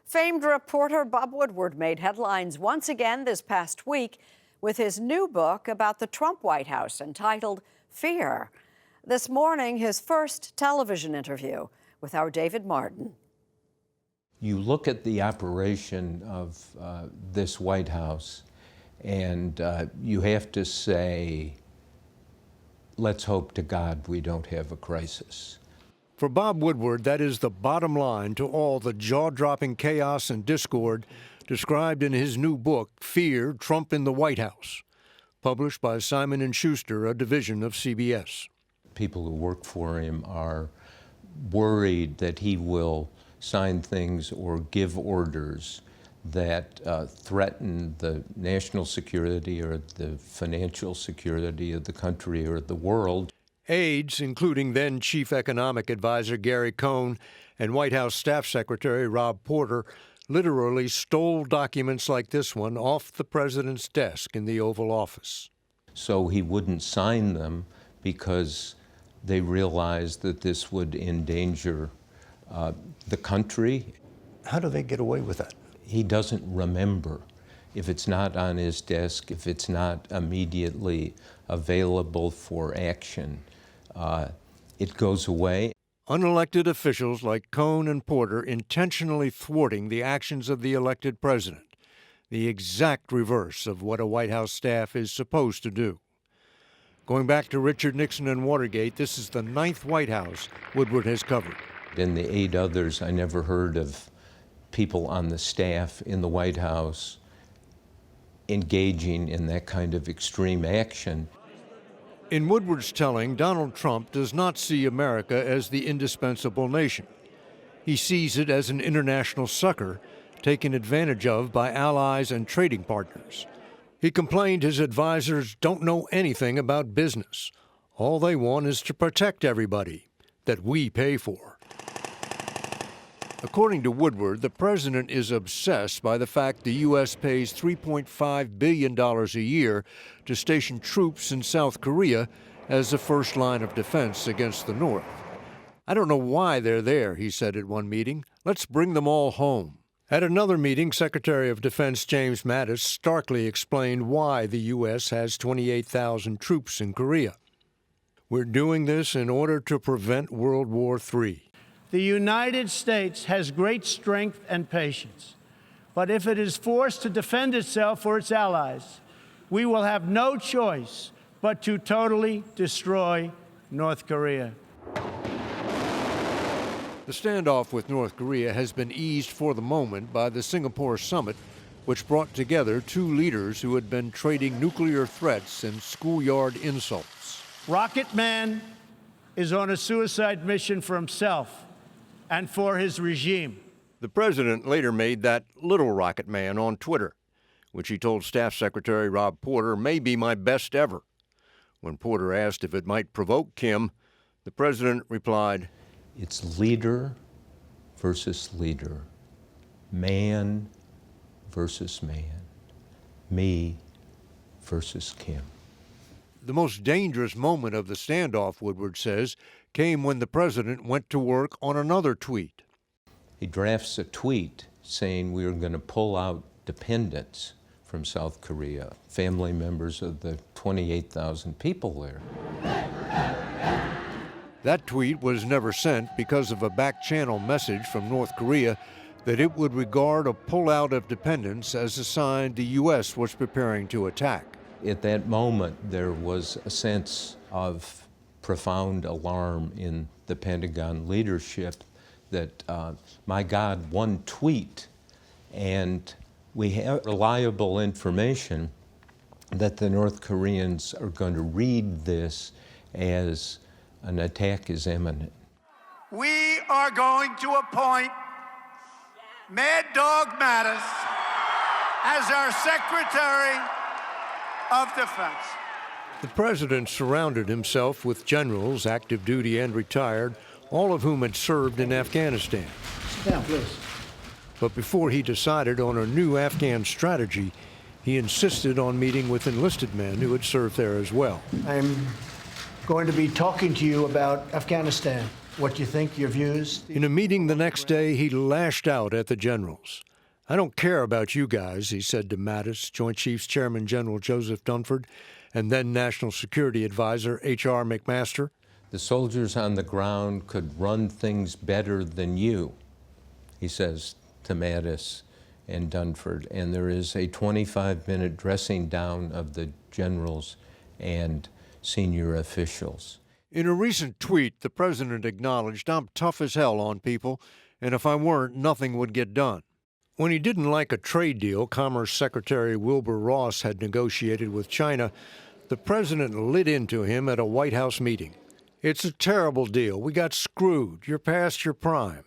Famed reporter Bob Woodward made headlines once again this past week with his new book about the Trump White House entitled Fear. This morning, his first television interview with our David Martin. You look at the operation of this White House, and you have to say, let's hope to God we don't have a crisis. For Bob Woodward, that is the bottom line to all the jaw-dropping chaos and discord described in his new book, Fear, Trump in the White House, published by Simon & Schuster, a division of CBS. People who work for him are worried that he will sign things or give orders that threaten the national security or the financial security of the country or the world. Aides, including then Chief Economic Advisor Gary Cohen and White House Staff Secretary Rob Porter, literally stole documents like this one off the president's desk in the Oval Office. So he wouldn't sign them because they realized that this would endanger the country. How do they get away with that? He doesn't remember. If it's not on his desk, if it's not immediately available for action, it goes away. Unelected officials like Cohen and Porter intentionally thwarting the actions of the elected president, the exact reverse of what a White House staff is supposed to do. Going back to Richard Nixon and Watergate, this is the 9th White House Woodward has covered. In the 8 others, I never heard of people on the staff in the White House engaging in that kind of extreme action. In Woodward's telling, Donald Trump does not see America as the indispensable nation. He sees it as an international sucker taken advantage of by allies and trading partners. He complained his advisors don't know anything about business. All they want is to protect everybody that we pay for. According to Woodward, the president is obsessed by the fact the U.S. pays $3.5 billion a year to station troops in South Korea as the first line of defense against the North. I don't know why they're there, he said at one meeting. Let's bring them all home. At another meeting, Secretary of Defense James Mattis starkly explained why the U.S. has 28,000 troops in Korea. We're doing this in order to prevent World War III. The United States has great strength and patience, but if it is forced to defend itself or its allies, we will have no choice but to totally destroy North Korea. The standoff with North Korea has been eased for the moment by the Singapore summit, which brought together 2 leaders who had been trading nuclear threats and schoolyard insults. Rocket Man is on a suicide mission for himself and for his regime. The president later made that little rocket man on Twitter, which he told Staff Secretary Rob Porter may be my best ever. When Porter asked if it might provoke Kim, the president replied, It's leader versus leader, man versus man, me versus Kim. The most dangerous moment of the standoff, Woodward says, came when the president went to work on another tweet. He drafts a tweet saying we are going to pull out dependents from South Korea, family members of the 28,000 people there. That tweet was never sent because of a back-channel message from North Korea that it would regard a pullout of dependents as a sign the U.S. was preparing to attack. At that moment, there was a sense of profound alarm in the Pentagon leadership that, my God, one tweet, and we have reliable information that the North Koreans are going to read this as an attack is imminent. We are going to appoint Mad Dog Mattis as our Secretary of Defense. The president surrounded himself with generals, active duty and retired, all of whom had served in Afghanistan. Sit down, please. But before he decided on a new Afghan strategy, he insisted on meeting with enlisted men who had served there as well. I'm going to be talking to you about Afghanistan. what you think, your views? In a meeting the next day, he lashed out at the generals. "I don't care about you guys," he said to Mattis, Joint Chiefs Chairman General Joseph Dunford, and then National Security Advisor H.R. McMaster. "The soldiers on the ground could run things better than you," he says to Mattis and Dunford. And there is a 25-minute dressing down of the generals and senior officials. In a recent tweet, the president acknowledged, "I'm tough as hell on people, and if I weren't, nothing would get done." When he didn't like a trade deal Commerce Secretary Wilbur Ross had negotiated with China, the president lit into him at a White House meeting. "It's a terrible deal. We got screwed. You're past your prime.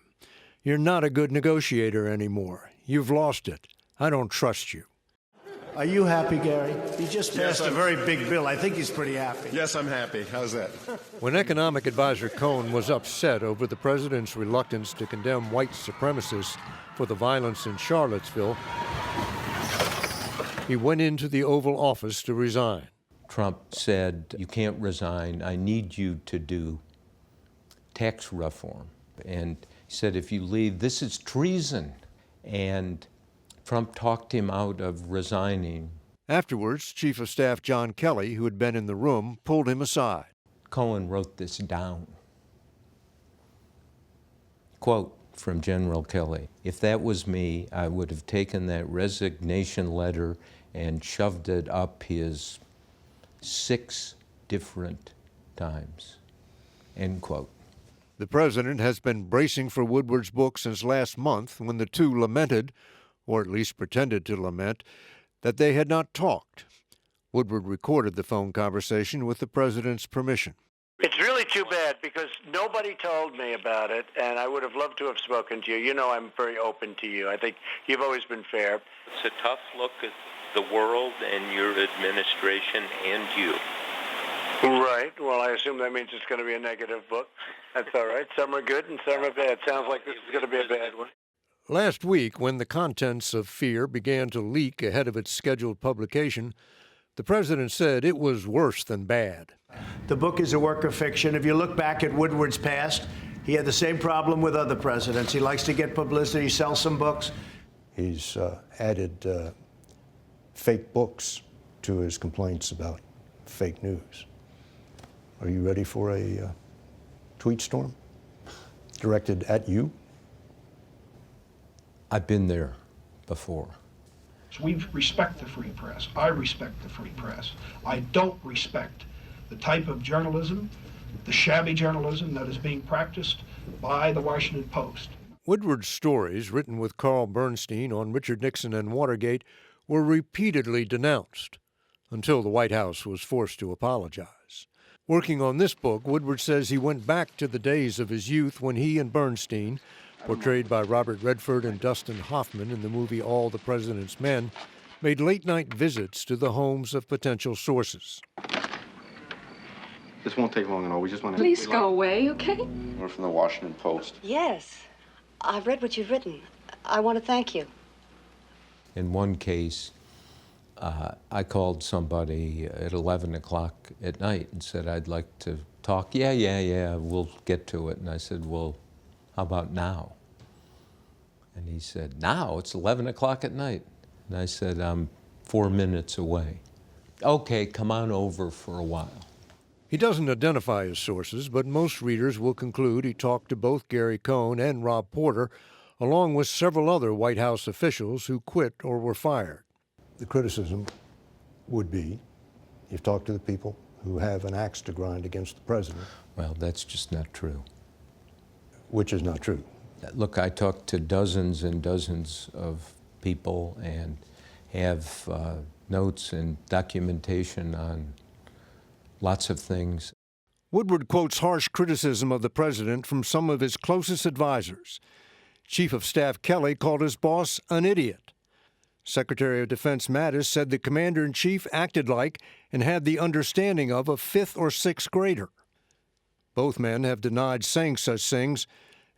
You're not a good negotiator anymore. You've lost it. I don't trust you." Are you happy, Gary? He just passed a very big bill. I think he's pretty happy. Yes, I'm happy. How's that? When economic advisor Cohen was upset over the president's reluctance to condemn white supremacists for the violence in Charlottesville, he went into the Oval Office to resign. Trump said, "You can't resign. I need you to do tax reform." And he said, "If you leave, this is treason." And Trump talked him out of resigning. Afterwards, Chief of Staff John Kelly, who had been in the room, pulled him aside. Cohen wrote this down. Quote from General Kelly, "If that was me, I would have taken that resignation letter and shoved it up his 6 different times." End quote. The president has been bracing for Woodward's book since last month when the two lamented, or at least pretended to lament, that they had not talked. Woodward recorded the phone conversation with the president's permission. It's really too bad because nobody told me about it, and I would have loved to have spoken to you. You know I'm very open to you. I think you've always been fair. It's a tough look at the world and your administration and you. Right. Well, I assume that means it's going to be a negative book. That's all right. Some are good and some are bad. Sounds like this is going to be a bad one. Last week, when the contents of Fear began to leak ahead of its scheduled publication, the president said it was worse than bad. The book is a work of fiction. If you look back at Woodward's past, he had the same problem with other presidents. He likes to get publicity, sell some books. He's added fake books to his complaints about fake news. Are you ready for a tweet storm directed at you? I've been there before. So we respect the free press. I respect the free press. I don't respect the type of journalism, the shabby journalism that is being practiced by the Washington Post. Woodward's stories, written with Carl Bernstein on Richard Nixon and Watergate, were repeatedly denounced until the White House was forced to apologize. Working on this book, Woodward says he went back to the days of his youth when he and Bernstein, portrayed by Robert Redford and Dustin Hoffman in the movie All the President's Men, made late-night visits to the homes of potential sources. This won't take long at all. We just want to... Please go away, okay? We're from the Washington Post. Yes. I've read what you've written. I want to thank you. In one case, I called somebody at 11 o'clock at night and said, "I'd like to talk." Yeah, we'll get to it. And I said, "Well, how about now?" And he said, "Now? It's 11 o'clock at night." And I said, "I'm 4 minutes away." "Okay, come on over for a while." He doesn't identify his sources, but most readers will conclude he talked to both Gary Cohen and Rob Porter, along with several other White House officials who quit or were fired. The criticism would be you've talked to the people who have an axe to grind against the president. Well, that's just not true. Which is not true. Look, I talked to dozens and dozens of people and have notes and documentation on lots of things. Woodward quotes harsh criticism of the president from some of his closest advisors. Chief of Staff Kelly called his boss an idiot. Secretary of Defense Mattis said the commander-in-chief acted like and had the understanding of a 5th or 6th grader. Both men have denied saying such things,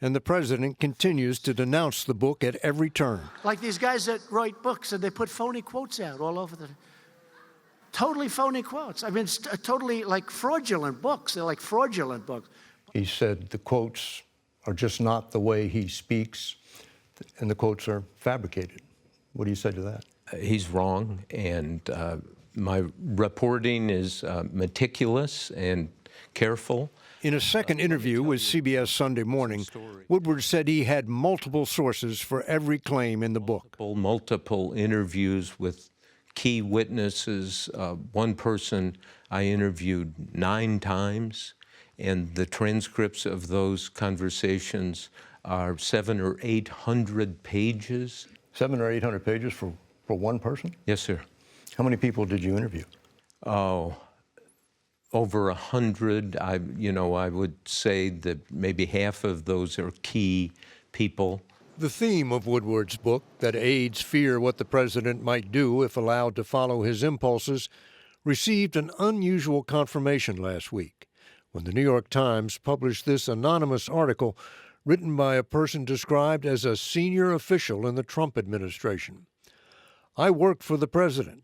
and the president continues to denounce the book at every turn. Like these guys that write books and they put phony quotes out all over the... Totally phony quotes. I mean, totally like fraudulent books. They're like fraudulent books. He said the quotes are just not the way he speaks, and the quotes are fabricated. What do you say to that? He's wrong, and my reporting is meticulous and careful. In a second interview with CBS Sunday Morning, Woodward said he had multiple sources for every claim in the book. Multiple interviews with key witnesses. One person I interviewed 9 times, and the transcripts of those conversations are 700 or 800 pages. 700 or 800 pages for one person? Yes, sir. How many people did you interview? Oh, over 100. I would say that maybe half of those are key people. The theme of Woodward's book, that aides fear what the president might do if allowed to follow his impulses, received an unusual confirmation last week when the New York Times published this anonymous article written by a person described as a senior official in the Trump administration. I work for the president,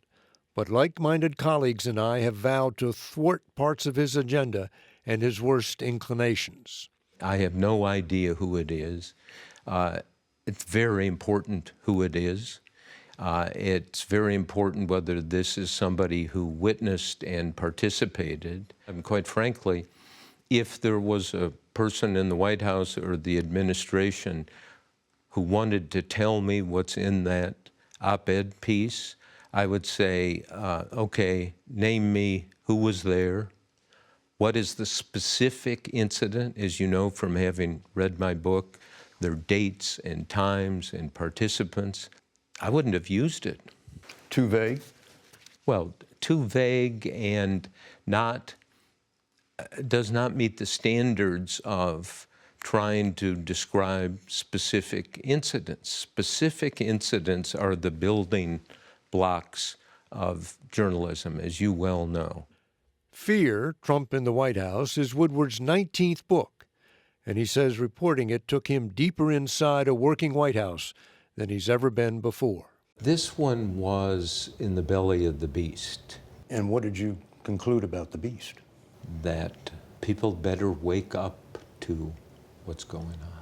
but like-minded colleagues and I have vowed to thwart parts of his agenda and his worst inclinations. I have no idea who it is. It's very important who it is. It's very important whether this is somebody who witnessed and participated. And quite frankly, if there was a person in the White House or the administration who wanted to tell me what's in that op-ed piece, I would say, okay, name me who was there. What is the specific incident? As you know from having read my book, there are dates and times and participants. I wouldn't have used it. Too vague? Well, too vague and does not meet the standards of trying to describe specific incidents. Specific incidents are the building blocks of journalism, as you well know. Fear, Trump in the White House, is Woodward's 19th book, and he says reporting it took him deeper inside a working White House than he's ever been before. This one was in the belly of the beast. And what did you conclude about the beast? That people better wake up to what's going on.